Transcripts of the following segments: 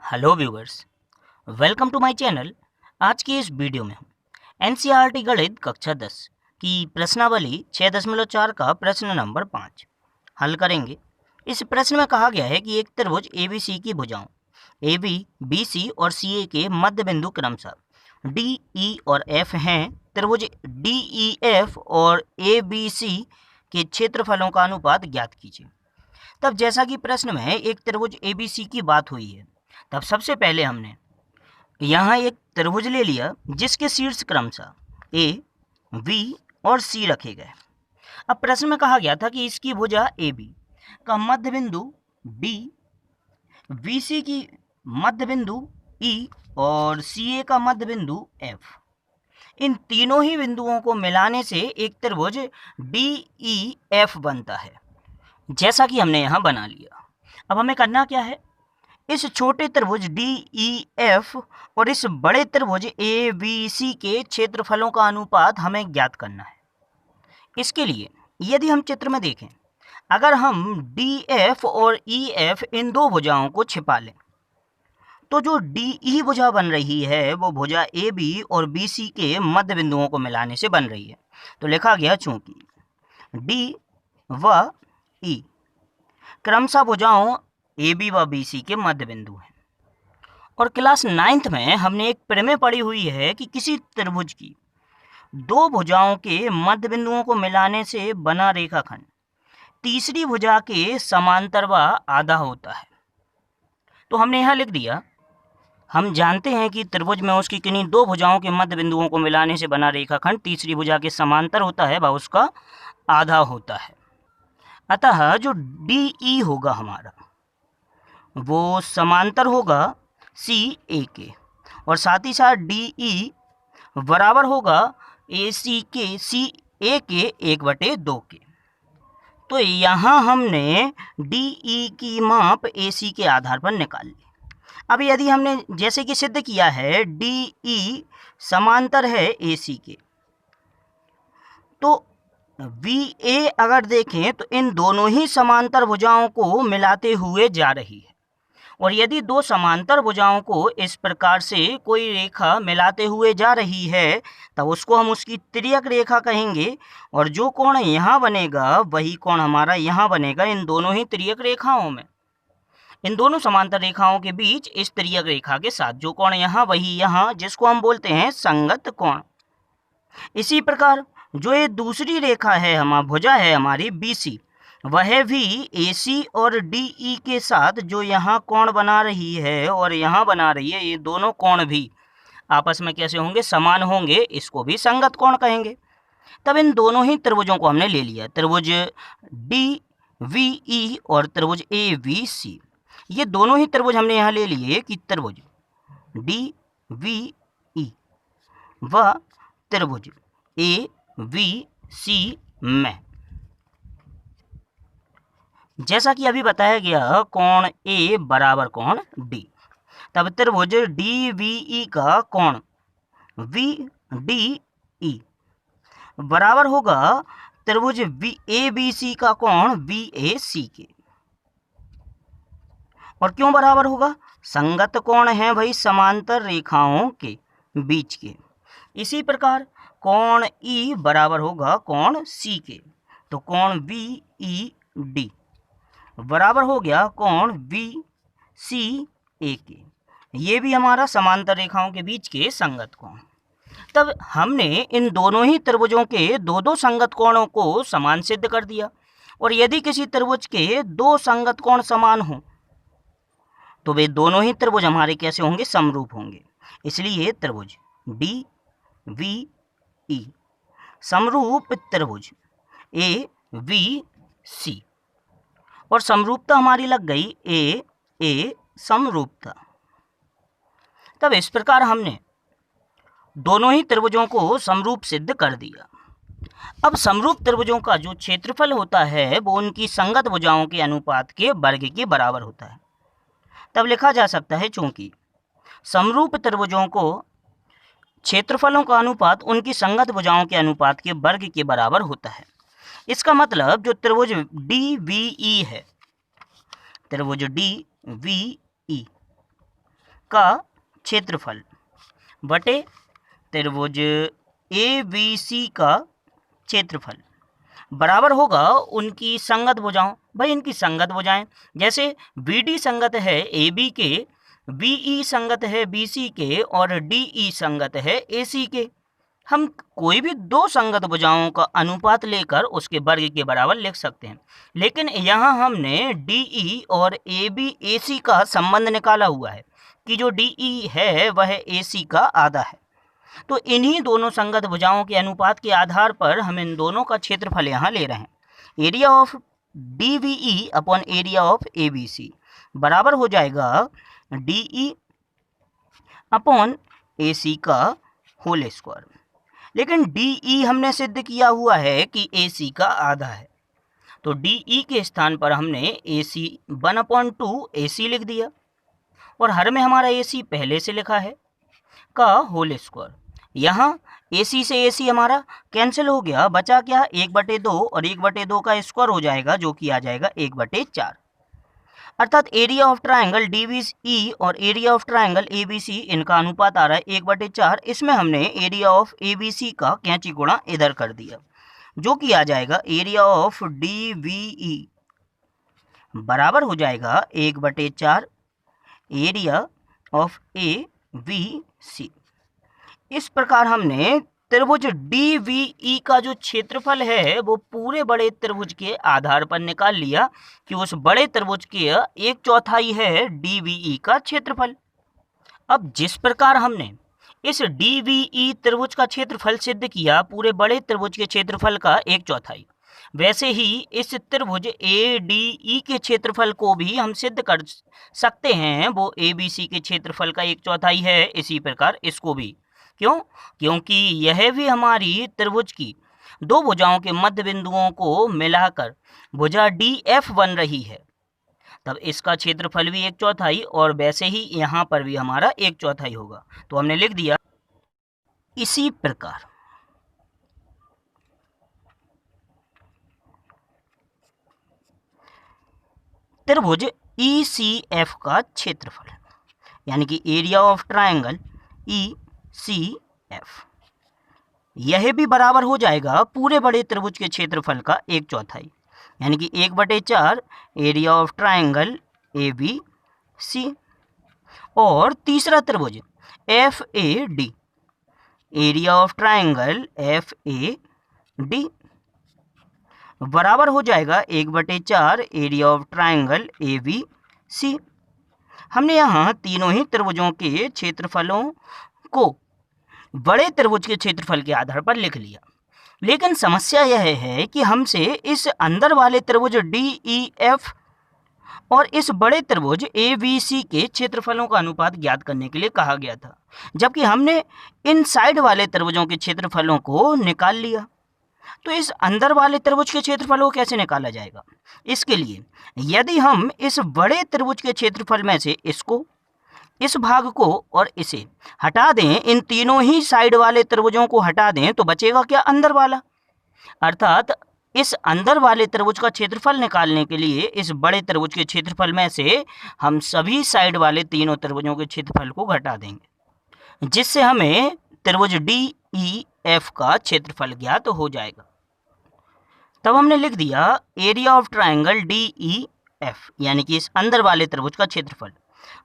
Hello viewers, welcome to my channel. आज की इस वीडियो में हम एनसीईआरटी गणित कक्षा 10 की प्रश्नावली 6.4 का प्रश्न नंबर 5 हल करेंगे। इस प्रश्न में कहा गया है कि एक त्रिभुज ABC की भुजाओं AB, BC और CA के मध्य बिंदु क्रमशः D, E और F हैं। त्रिभुज DEF और ABC के क्षेत्रफलों का अनुपात ज्ञात कीजिए। तब जैसा कि प्रश्न में एक त्रिभुज ABC की बात हुई है, तब सबसे पहले हमने यहाँ एक त्रिभुज ले लिया जिसके शीर्ष क्रमशः A, V और C रखे गए। अब प्रश्न में कहा गया था कि इसकी भुजा AB का मध्य बिंदु D, VC की मध्य बिंदु E और CA का मध्य बिंदु F, इन तीनों ही बिंदुओं को मिलाने से एक त्रिभुज DEF बनता है, जैसा कि हमने यहाँ बना लिया। अब हमें करना क्या है, इस छोटे त्रिभुज DEF और इस बड़े त्रिभुज ABC के क्षेत्रफलों का अनुपात हमें ज्ञात करना है। इसके लिए यदि हम चित्र में देखें, अगर हम DF और EF इन दो भुजाओं को छिपा लें तो जो DE भुजा बन रही है वो भुजा AB और BC के मध्य बिंदुओं को मिलाने से बन रही है। तो लिखा गया चूंकि D व E क्रमशः भुजाओं AB व BC के मध्य बिंदु हैं। और क्लास 9th में हमने एक प्रमेय पढ़ी हुई है कि किसी त्रिभुज की दो भुजाओं के मध्य बिंदुओं को मिलाने से बना रेखाखंड तीसरी भुजा के समांतर व आधा होता है। तो हमने यहाँ लिख दिया, हम जानते हैं कि त्रिभुज में उसकी किन्हीं दो भुजाओं के मध्य बिंदुओं को मिलाने से बना रेखाखंड तीसरी भुजा के समांतर होता है व उसका आधा होता है। अतः जो DE होगा हमारा वो समांतर होगा CA के, और साथ ही साथ DE बराबर होगा AC के CA के 1/2 के। तो यहाँ हमने DE की माप AC के आधार पर निकाल ली। अब यदि हमने जैसे कि सिद्ध किया है DE समांतर है AC के, तो VA अगर देखें तो इन दोनों ही समांतर भुजाओं को मिलाते हुए जा रही है। और यदि दो समांतर भुजाओं को इस प्रकार से कोई रेखा मिलाते हुए जा रही है तब उसको हम उसकी तिर्यक रेखा कहेंगे, और जो कोण यहाँ बनेगा वही कोण हमारा यहाँ बनेगा इन दोनों ही तिर्यक रेखाओं में। इन दोनों समांतर रेखाओं के बीच इस तिर्यक रेखा के साथ जो कोण यहाँ वही यहाँ, जिसको हम बोलते हैं संगत कोण। इसी प्रकार जो ये दूसरी रेखा है हमारी भुजा है हमारी BC, वह भी AC और DE के साथ जो यहाँ कोण बना रही है और यहाँ बना रही है, ये दोनों कोण भी आपस में कैसे होंगे, समान होंगे, इसको भी संगत कोण कहेंगे। तब इन दोनों ही त्रिभुजों को हमने ले लिया, त्रिभुज DVE और त्रिभुज ABC। ये दोनों ही त्रिभुज हमने यहाँ ले लिए कि त्रिभुज DVE व त्रिभुज ABC में, जैसा कि अभी बताया गया, कोण A बराबर कोण D। तब त्रिभुज DVE का कोण VDE बराबर होगा त्रिभुज ABC का कोण VAC के। और क्यों बराबर होगा, संगत कोण है भाई समांतर रेखाओं के बीच के। इसी प्रकार कोण E बराबर होगा कोण C के, तो कोण VED बराबर हो गया कोण VCA के। ये भी हमारा समांतर रेखाओं के बीच के संगत कोण। तब हमने इन दोनों ही त्रिभुजों के दो दो संगत कोणों को समान सिद्ध कर दिया। और यदि किसी त्रिभुज के दो संगत कोण समान हों तो वे दोनों ही त्रिभुज हमारे कैसे होंगे, समरूप होंगे। इसलिए त्रिभुज DVE समरूप त्रिभुज ABC, और समरूपता हमारी लग गई A समरूपता। तब इस प्रकार हमने दोनों ही त्रिभुजों को समरूप सिद्ध कर दिया। अब समरूप त्रिभुजों का जो क्षेत्रफल होता है वो उनकी संगत भुजाओं के अनुपात के वर्ग के बराबर होता है। तब लिखा जा सकता है, चूंकि समरूप त्रिभुजों को क्षेत्रफलों का अनुपात उनकी संगत भुजाओं के अनुपात के वर्ग के बराबर होता है। इसका मतलब जो त्रिभुज DVE है, त्रिभुज DVE का क्षेत्रफल बटे त्रिभुज ABC का क्षेत्रफल बराबर होगा उनकी संगत भुजाओं। भाई इनकी संगत भुजाएं, जैसे BD संगत है AB के, BE संगत है BC के और DE संगत है AC के। हम कोई भी दो संगत भुजाओं का अनुपात लेकर उसके वर्ग के बराबर लिख सकते हैं, लेकिन यहाँ हमने DE और AB AC का संबंध निकाला हुआ है कि जो DE है वह AC का आधा है। तो इन्हीं दोनों संगत भुजाओं के अनुपात के आधार पर हम इन दोनों का क्षेत्रफल यहाँ ले रहे हैं। Area of DVE upon area of ABC बराबर हो जाएगा DE अपॉन AC का होल स्क्वायर। लेकिन DE हमने सिद्ध किया हुआ है कि AC का आधा है, तो DE के स्थान पर हमने AC 1/2 AC लिख दिया और हर में हमारा AC पहले से लिखा है का होल स्क्वायर। यहाँ AC से AC हमारा कैंसिल हो गया, बचा क्या 1/2 और 1/2 का स्क्वायर हो जाएगा जो कि आ जाएगा 1/4। अर्थात एरिया ऑफ ट्रायंगल DVE और एरिया ऑफ ट्रायंगल ABC इनका अनुपात आ रहा है 1/4। इसमें हमने एरिया ऑफ ABC का कैंची गुणा इधर कर दिया जो कि आ जाएगा एरिया ऑफ DVE बराबर हो जाएगा 1/4 एरिया ऑफ ABC। इस प्रकार हमने त्रिभुज DVE का जो क्षेत्रफल है वो पूरे बड़े त्रिभुज के आधार पर निकाल लिया कि उस बड़े त्रिभुज के 1/4 है DVE का क्षेत्रफल। अब जिस प्रकार हमने इस DVE त्रिभुज का क्षेत्रफल सिद्ध किया पूरे बड़े त्रिभुज के क्षेत्रफल का 1/4, वैसे ही इस त्रिभुज ADE के क्षेत्रफल को भी हम सिद्ध कर सकते हैं, वो ABC के क्षेत्रफल का 1/4 है। इसी प्रकार इसको भी, क्यों? क्योंकि यह भी हमारी त्रिभुज की दो भुजाओं के मध्य बिंदुओं को मिलाकर भुजा DF बन रही है, तब इसका क्षेत्रफल भी 1/4 और वैसे ही यहाँ पर भी हमारा 1/4 होगा। तो हमने लिख दिया इसी प्रकार त्रिभुज ECF का क्षेत्रफल यानी कि एरिया ऑफ ट्रायंगल ECF यह भी बराबर हो जाएगा पूरे बड़े त्रिभुज के क्षेत्रफल का 1/4 यानी कि 1/4 एरिया ऑफ ट्रायंगल ABC। और तीसरा त्रिभुज FAD area of triangle FAD बराबर हो जाएगा 1/4 एरिया ऑफ ट्रायंगल ABC। हमने यहाँ तीनों ही त्रिभुजों के क्षेत्रफलों को बड़े त्रिभुज के क्षेत्रफल के आधार पर लिख लिया, लेकिन समस्या यह है कि हमसे इस अंदर वाले त्रिभुज DEF और इस बड़े त्रिभुज ABC के क्षेत्रफलों का अनुपात ज्ञात करने के लिए कहा गया था, जबकि हमने इन साइड वाले त्रिभुजों के क्षेत्रफलों को निकाल लिया। तो इस अंदर वाले त्रिभुज के क्षेत्रफल को कैसे निकाला जाएगा? इसके लिए यदि हम इस बड़े त्रिभुज के क्षेत्रफल में से इसको, इस भाग को और इसे हटा दें, इन तीनों ही साइड वाले त्रिभुजों को हटा दें, तो बचेगा क्या? अंदर वाला। अर्थात इस अंदर वाले त्रिभुज का क्षेत्रफल निकालने के लिए इस बड़े त्रिभुज के क्षेत्रफल में से हम सभी साइड वाले तीनों त्रिभुजों के क्षेत्रफल को घटा देंगे, जिससे हमें त्रिभुज DEF का क्षेत्रफल ज्ञात हो जाएगा। तब हमने लिख दिया एरिया ऑफ ट्रायंगल DEF यानी कि इस अंदर वाले त्रिभुज का क्षेत्रफल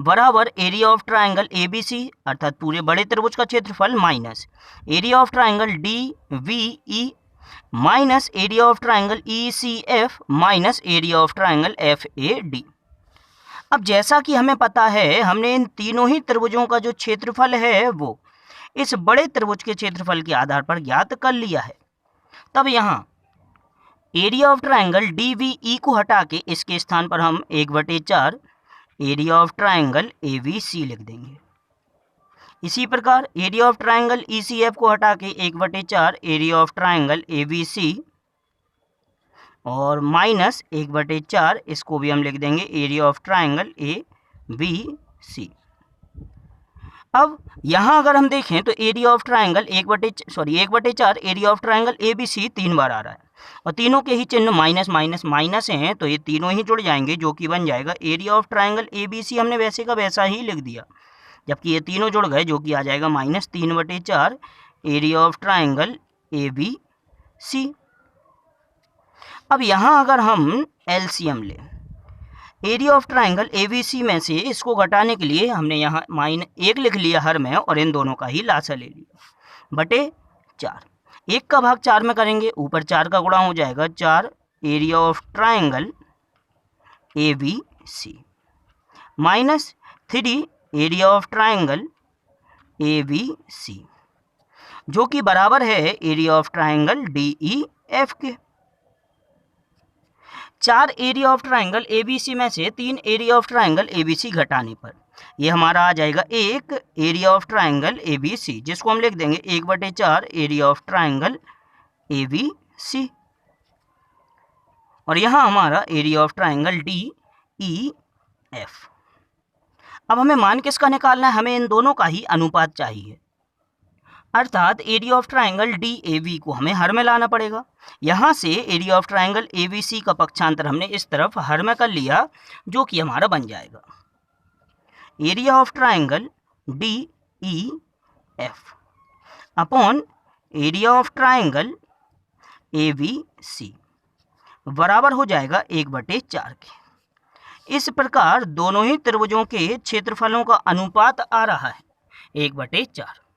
बराबर एरिया ऑफ ट्रायंगल ABC अर्थात पूरे बड़े त्रिभुज का क्षेत्रफल minus area of triangle DVE minus area of triangle ECF minus area of triangle FAD। अब जैसा कि हमें पता है, हमने इन तीनों ही त्रिभुजों का जो क्षेत्रफल है वो इस बड़े त्रिभुज के क्षेत्रफल के आधार पर ज्ञात कर लिया है। तब यहाँ एरिया ऑफ ट्रायंगल DVE को हटा के इसके स्थान पर हम 1/4 एरिया ऑफ ट्रायंगल ABC लिख देंगे। इसी प्रकार एरिया ऑफ ट्रायंगल ECF को हटा के 1/4 एरिया ऑफ ट्रायंगल ABC और माइनस 1/4 इसको भी हम लिख देंगे एरिया ऑफ ट्रायंगल ABC। अब यहाँ अगर हम देखें तो area of triangle 1/4 area of triangle ABC 3 बार आ रहा है और तीनों के ही चिन्ह माइनस माइनस माइनस हैं, तो ये तीनों ही जुड़ जाएंगे जो कि बन जाएगा एरिया ऑफ ट्रायंगल ABC। हमने वैसे का वैसा ही लिख दिया जबकि ये तीनों जुड़ गए जो कि आ जाएगा -3/4 एरिया ऑफ ट्राइंगल ABC। अब यहाँ अगर हम एलसीएम लें एरिया ऑफ ट्राइंगल ABC में से इसको घटाने के लिए हमने यहाँ -1 लिख लिया हर में और इन दोनों का ही लासा ले लिया बटे 4। 1 का भाग 4 में करेंगे, ऊपर 4 का गुणा हो जाएगा 4 area of triangle ABC -3 area of triangle ABC जो कि बराबर है एरिया ऑफ ट्राइंगल DEF के। 4 एरिया ऑफ ट्राइंगल ABC में से 3 एरिया ऑफ ट्राइंगल ABC घटाने पर ये हमारा आ जाएगा 1 एरिया ऑफ ट्राइंगल ABC, जिसको हम लिख देंगे 1/4 एरिया ऑफ ट्राइंगल ABC। और यहाँ हमारा एरिया ऑफ ट्राइंगल DEF। अब हमें मान किसका निकालना है, हमें इन दोनों का ही अनुपात चाहिए, अर्थात एरिया ऑफ ट्राइंगल DAB को हमें हर में लाना पड़ेगा। यहाँ से एरिया ऑफ ट्राइंगल ABC का पक्षांतर हमने इस तरफ हर में कर लिया जो कि हमारा बन जाएगा area of triangle DEF upon area of triangle ABC बराबर हो जाएगा 1/4 के। इस प्रकार दोनों ही त्रिभुजों के क्षेत्रफलों का अनुपात आ रहा है 1/4।